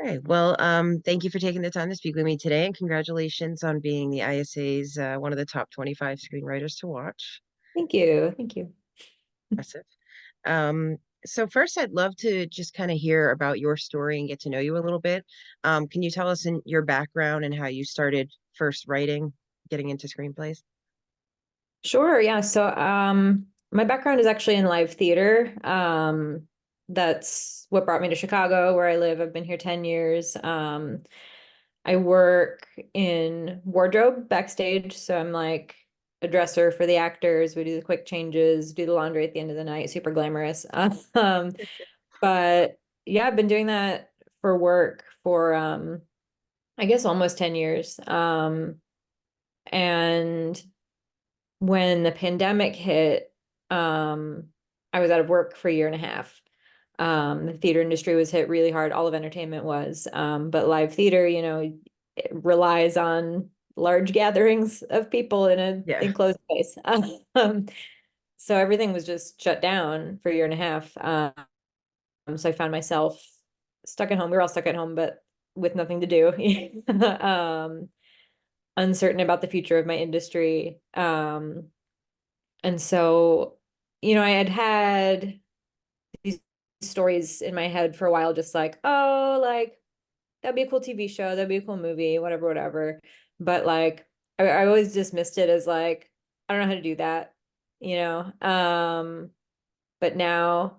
Okay, well, thank you for taking the time to speak with me today, and congratulations on being the ISA's one of the top 25 screenwriters to watch. Thank you. Thank you. Impressive. Um, so first, I'd love to just kind of hear about your story and get to know you a little bit. Can you tell us in your background and how you started first writing, getting into screenplays? Sure. Yeah. My background is actually in live theater. That's what brought me to Chicago, where I live. I've been here 10 years. I work in wardrobe backstage. So I'm like a dresser for the actors. We do the quick changes, do the laundry at the end of the night, super glamorous. But yeah, I've been doing that for work for, I guess almost 10 years. And when the pandemic hit, I was out of work for a year and a half. The theater industry was hit really hard. All of entertainment was. But live theater, it relies on large gatherings of people in an Yeah. enclosed space. Um, so everything was just shut down for a year and a half. So I found myself stuck at home. We were all stuck at home, but with nothing to do. Um, Uncertain about the future of my industry. And so, I had had these stories in my head for a while, just like, oh, like that'd be a cool TV show, that'd be a cool movie, whatever, whatever. But like, I always dismissed it as like, I don't know how to do that, you know? But now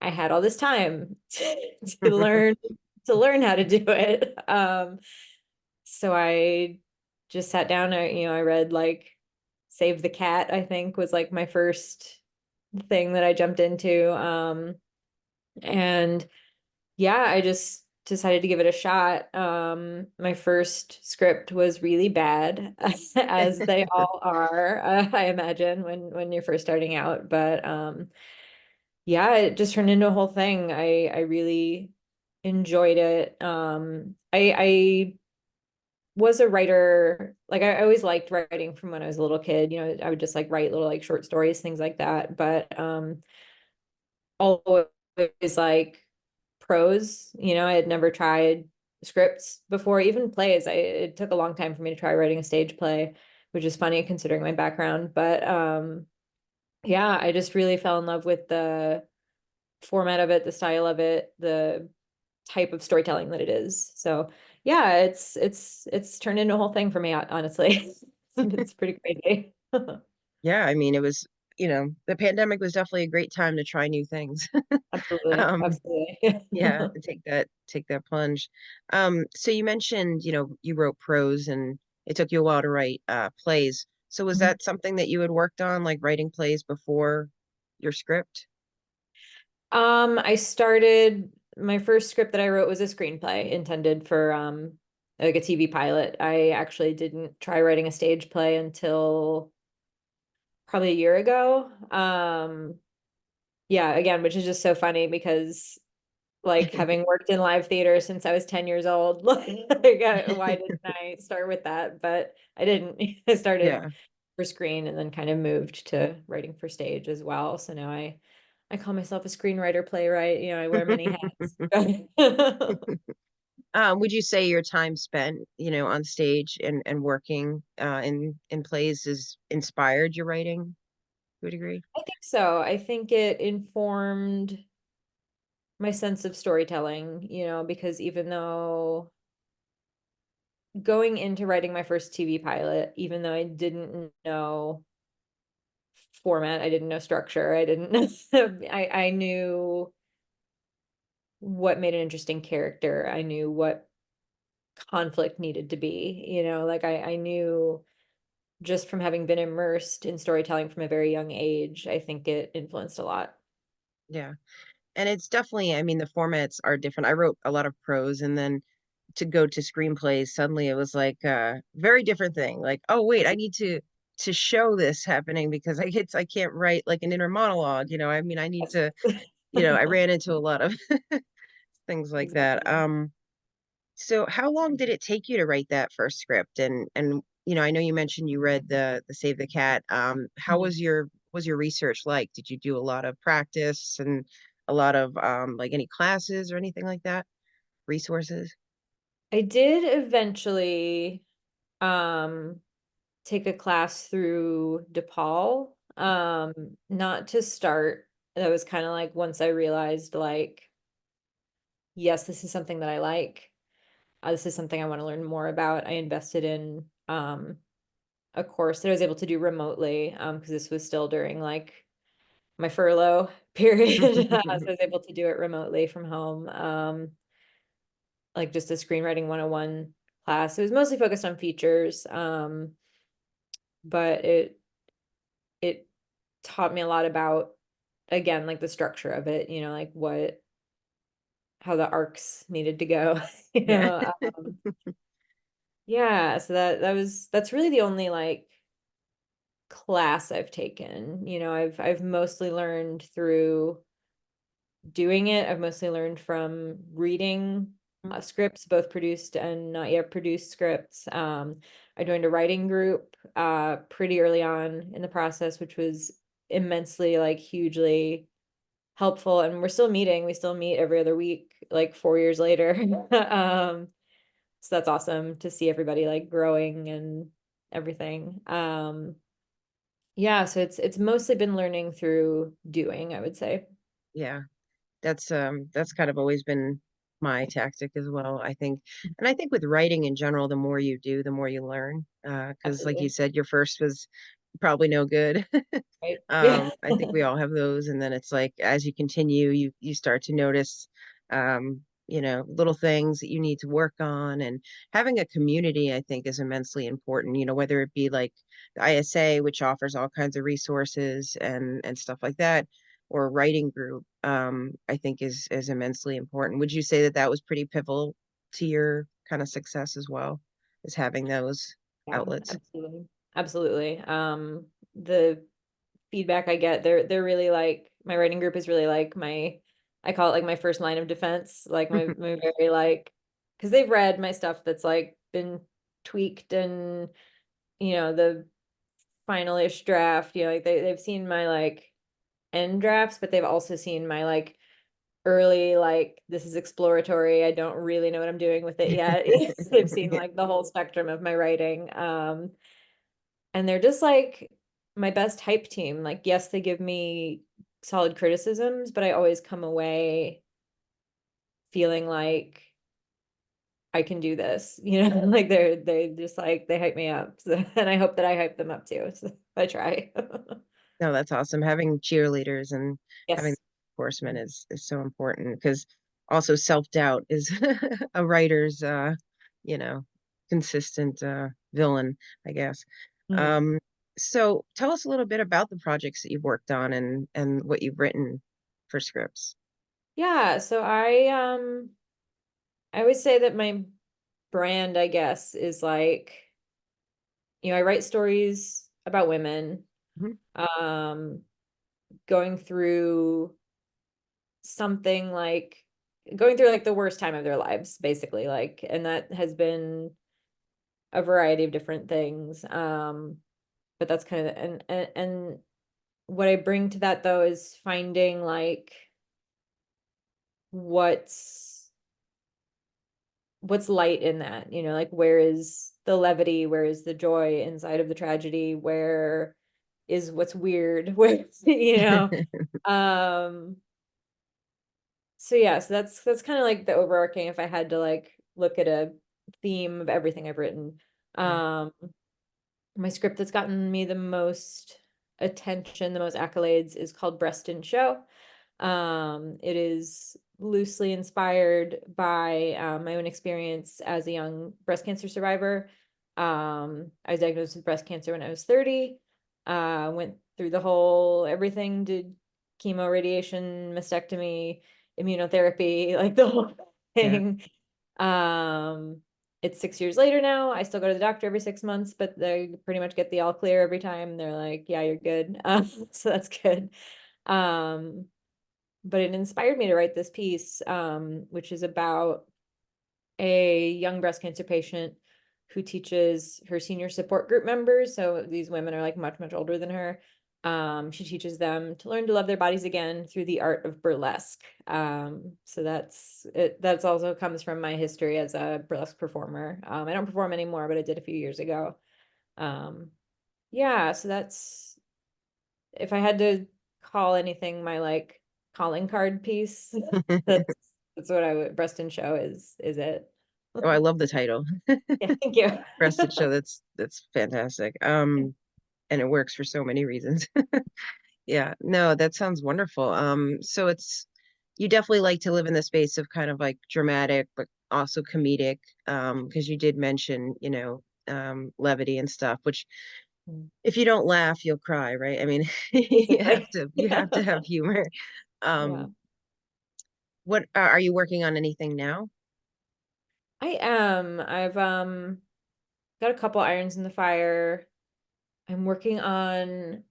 I had all this time to learn how to do it. So I just sat down, I read like Save the Cat, I think was like my first thing that I jumped into. And yeah, I just decided to give it a shot. My first script was really bad, as they all are, I imagine, when you're first starting out. But yeah, it just turned into a whole thing. I really enjoyed it. I was a writer. Like I always liked writing from when I was a little kid. I would just like write little like short stories, things like that. But always like prose. I had never tried scripts before, even plays. It took a long time for me to try writing a stage play, which is funny considering my background. But yeah, I just really fell in love with the format of it, the style of it, the type of storytelling that it is. So yeah, it's turned into a whole thing for me, honestly. It's pretty crazy. Yeah, I mean, it was, the pandemic was definitely a great time to try new things. Absolutely. Um, Absolutely. Yeah, to take that plunge. So you mentioned, you wrote prose and it took you a while to write plays. So was that something that you had worked on, like writing plays before your script? I started my first script that I wrote was a screenplay intended for like a TV pilot. I actually didn't try writing a stage play until probably a year ago. Yeah, again, which is just so funny because like having worked in live theater since I was 10 years old, like why didn't I start with that? But I didn't. I started Yeah. for screen and then kind of moved to writing for stage as well. So now I call myself a screenwriter playwright. I wear many hats. Would you say your time spent, on stage and working in plays has inspired your writing to a degree? I think so. I think it informed my sense of storytelling, because even though going into writing my first TV pilot, even though I didn't know format, I didn't know structure, I didn't know, I knew what made an interesting character. I knew what conflict needed to be, like I knew just from having been immersed in storytelling from a very young age, I think it influenced a lot. Yeah. And it's definitely, I mean, the formats are different. I wrote a lot of prose and then to go to screenplays, suddenly it was like a very different thing. Like, oh wait, I need to show this happening because I can't write like an inner monologue, I mean, I need to, I ran into a lot of things like that. Exactly. So how long did it take you to write that first script? And I know you mentioned you read the Save the Cat. How Mhm. was your research like? Did you do a lot of practice and a lot of like any classes or anything like that? resources? I did eventually um take a class through DePaul. Not to start. That was kind of like once I realized like, yes, this is something that I like. This is something I want to learn more about. I invested in a course that I was able to do remotely because this was still during like my furlough period. So I was able to do it remotely from home. Like just a screenwriting 101 class. It was mostly focused on features, but it taught me a lot about, again, like the structure of it, like how the arcs needed to go, you Yeah. know. Yeah, so that's really the only like class I've taken. I've mostly learned through doing it. I've mostly learned from reading scripts, both produced and not yet produced scripts. I joined a writing group pretty early on in the process, which was immensely, like, hugely helpful. And we're still meeting. We still meet every other week, like 4 years later. So that's awesome to see everybody like growing and everything. Yeah, so it's mostly been learning through doing, I would say. Yeah. That's kind of always been my tactic as well, I think. And I think with writing in general, the more you do, the more you learn. Because like you Absolutely. said, your first was probably no good. Right. Yeah. I think we all have those, and then it's like as you continue, you start to notice, little things that you need to work on, and having a community, I think, is immensely important. Whether it be like the ISA, which offers all kinds of resources and stuff like that, or a writing group, I think is immensely important. Would you say that that was pretty pivotal to your kind of success as well, as having those Yeah, outlets? absolutely. Absolutely. The feedback I get, they're really like, my writing group is really like I call it like my first line of defense, like my very like, because they've read my stuff that's like been tweaked and the final-ish draft, like they've seen my like end drafts, but they've also seen my like early, like, this is exploratory, I don't really know what I'm doing with it yet. They've seen Yeah. like the whole spectrum of my writing. And they're just like my best hype team. Like, yes, they give me solid criticisms, but I always come away feeling like I can do this, like they just like they hype me up. So, and I hope that I hype them up too. So I try. No, that's awesome. Having cheerleaders and having Yes. enforcement is so important because also self-doubt is a writer's you know, consistent villain, I guess. Mhm. Um, so tell us a little bit about the projects that you've worked on and what you've written for scripts. Yeah, so I would say that my brand, I guess, is like, I write stories about women, Mhm. um, going through something like going through like the worst time of their lives, basically, like, and that has been a variety of different things. But that's kind of and what I bring to that though is finding like what's what's light in that, like where is the levity, where is the joy inside of the tragedy, where is what's weird, where um so yeah, so that's kind of like the overarching, if I had to like look at a theme of everything I've written. Yeah. um my script that's gotten me the most attention, the most accolades, is called Breast and Show. It is loosely inspired by my own experience as a young breast cancer survivor. I was diagnosed with breast cancer when I was 30. Went through the whole everything, did chemo, radiation, mastectomy, immunotherapy, like the whole Yeah. thing. Um, it's 6 years later now. I still go to the doctor every 6 months, but they pretty much get the all clear every time. They're like, yeah, you're good. So that's good. Um, but it inspired me to write this piece, which is about a young breast cancer patient who teaches her senior support group members. So these women are like much, much older than her, She teaches them to learn to love their bodies again through the art of burlesque. So that's it. That's also comes from my history as a burlesque performer. I don't perform anymore, but I did a few years ago. Um, yeah, so that's if I had to call anything my like calling card piece, that's that's what I would breast and show is it. Oh, I love the title. Yeah, thank you. Breasted show. That's fantastic. And it works for so many reasons. Yeah, no, that sounds wonderful. So it's you definitely like to live in the space of kind of like dramatic, but also comedic, because you did mention, levity and stuff, which if you don't laugh, you'll cry, right? I mean, Basically. you have to have humor. Yeah. Um, what are you working on anything now? I am. I've got a couple irons in the fire. I'm working on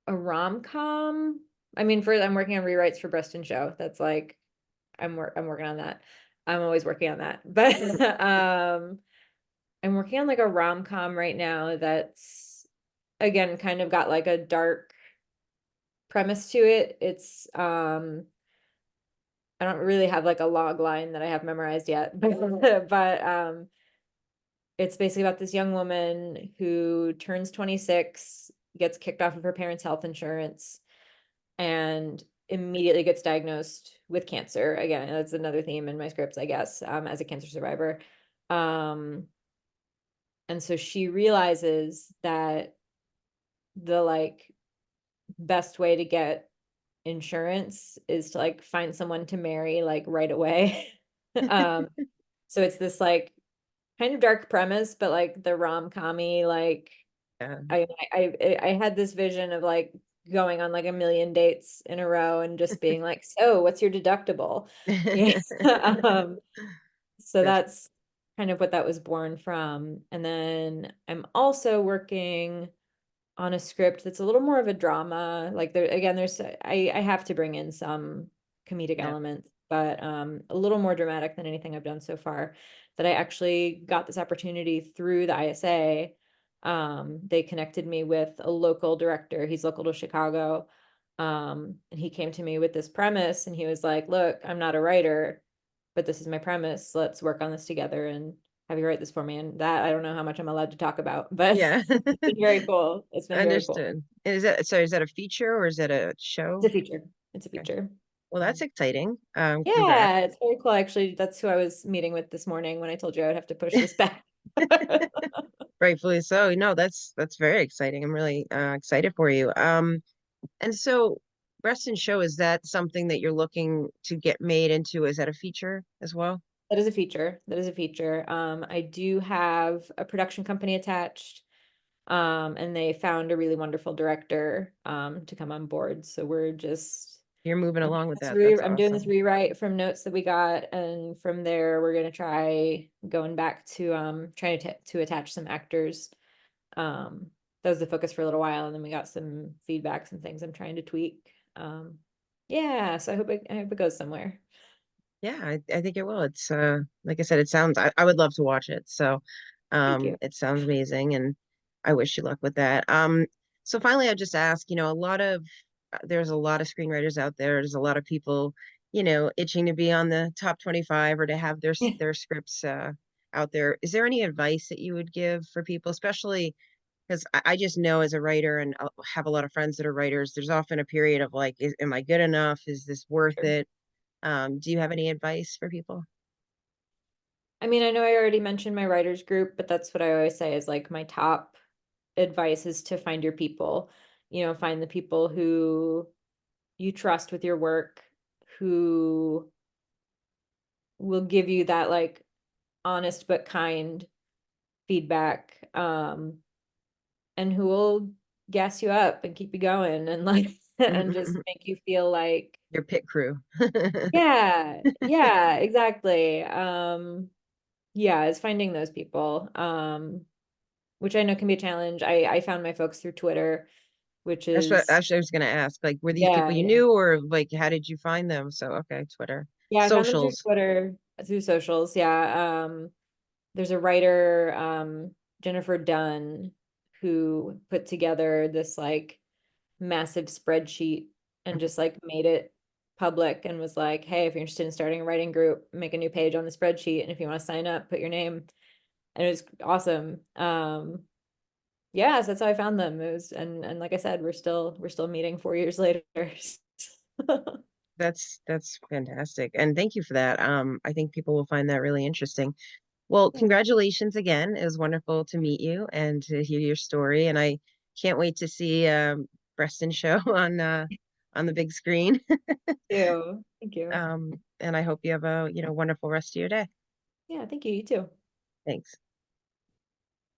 a rom-com. I mean, for I'm working on rewrites for Breast and Show. That's like I'm working on that. I'm always working on that. But I'm working on like a rom-com right now that's again kind of got like a dark premise to it. It's I don't really have like a log line that I have memorized yet, but it's basically about this young woman who turns 26, gets kicked off of her parents' health insurance, and immediately gets diagnosed with cancer. Again, that's another theme in my scripts, I guess, as a cancer survivor. Um, and so she realizes that the like best way to get insurance is to like find someone to marry like right away. Um, so it's this like kind of dark premise, but like the rom-commy, like Yeah. I had this vision of like going on like a million dates in a row and just being like, so what's your deductible? Yeah. Um, so That's that's kind of what that was born from. And then I'm also working on a script that's a little more of a drama. Like there again, I have to bring in some comedic yeah. elements, but a little more dramatic than anything I've done so far. That I actually got this opportunity through the ISA. They connected me with a local director. He's local to Chicago. And he came to me with this premise and he was like, look, I'm not a writer, but this is my premise. Let's work on this together and have you write this for me. And that I don't know how much I'm allowed to talk about, but Yeah. it's been very cool. It's been very cool. Understood. And is that a feature or is that a It's show? a feature. It's a Okay. feature. Well, that's exciting. Congrats. Yeah, it's very cool. Actually, that's who I was meeting with this morning when I told you I would have to push this back. Rightfully so. No, that's very exciting. I'm really excited for you. And so Breast and Show, is that something that you're looking to get made into? Is that a feature as well? That is a feature. That is a feature. I do have a production company attached, and they found a really wonderful director, to come on board. So we're just You're moving I'm doing along with this that. That's I'm doing this awesome. rewrite from notes that we got, and from there we're gonna try going back to trying to attach some actors. Um, that was the focus for a little while, and then we got some feedback, some things I'm trying to tweak. Yeah, so I hope it goes somewhere. Yeah, I think it will. It's like I said, it sounds I would love to watch it. So Thank you. it sounds amazing and I wish you luck with that. So finally I just ask, there's a lot of screenwriters out there. There's a lot of people, itching to be on the top 25 or to have their scripts out there. Is there any advice that you would give for people, especially because I just know as a writer and I have a lot of friends that are writers, there's often a period of like, am I good enough? Is this worth Sure. it? Do you have any advice for people? I mean, I know I already mentioned my writers group, but that's what I always say is like my top advice is to find your people. Find the people who you trust with your work, who will give you that like honest but kind feedback, and who will gas you up and keep you going and like and just make you feel like Your pit crew. yeah, yeah, exactly. Yeah, it's finding those people, which I know can be a challenge. I found my folks through Twitter, which That's what is actually I was gonna ask. Like, were these people yeah, you yeah. knew or like how did you find them? So okay, Twitter. Yeah, I found them through Socials. Twitter, through socials. Yeah. There's a writer, Jennifer Dunn, who put together this like massive spreadsheet and just like made it public and was like, hey, if you're interested in starting a writing group, make a new page on the spreadsheet. And if you want to sign up, put your name. And it was awesome. Yeah, so that's how I found them. It was, and like I said, we're still meeting 4 years later. That's fantastic. And thank you for that. I think people will find that really interesting. Well, Yeah. congratulations again. It was wonderful to meet you and to hear your story. And I can't wait to see Preston show on the big screen. Thank you. Thank you. And I hope you have a, wonderful rest of your day. Yeah, thank you. You too. Thanks.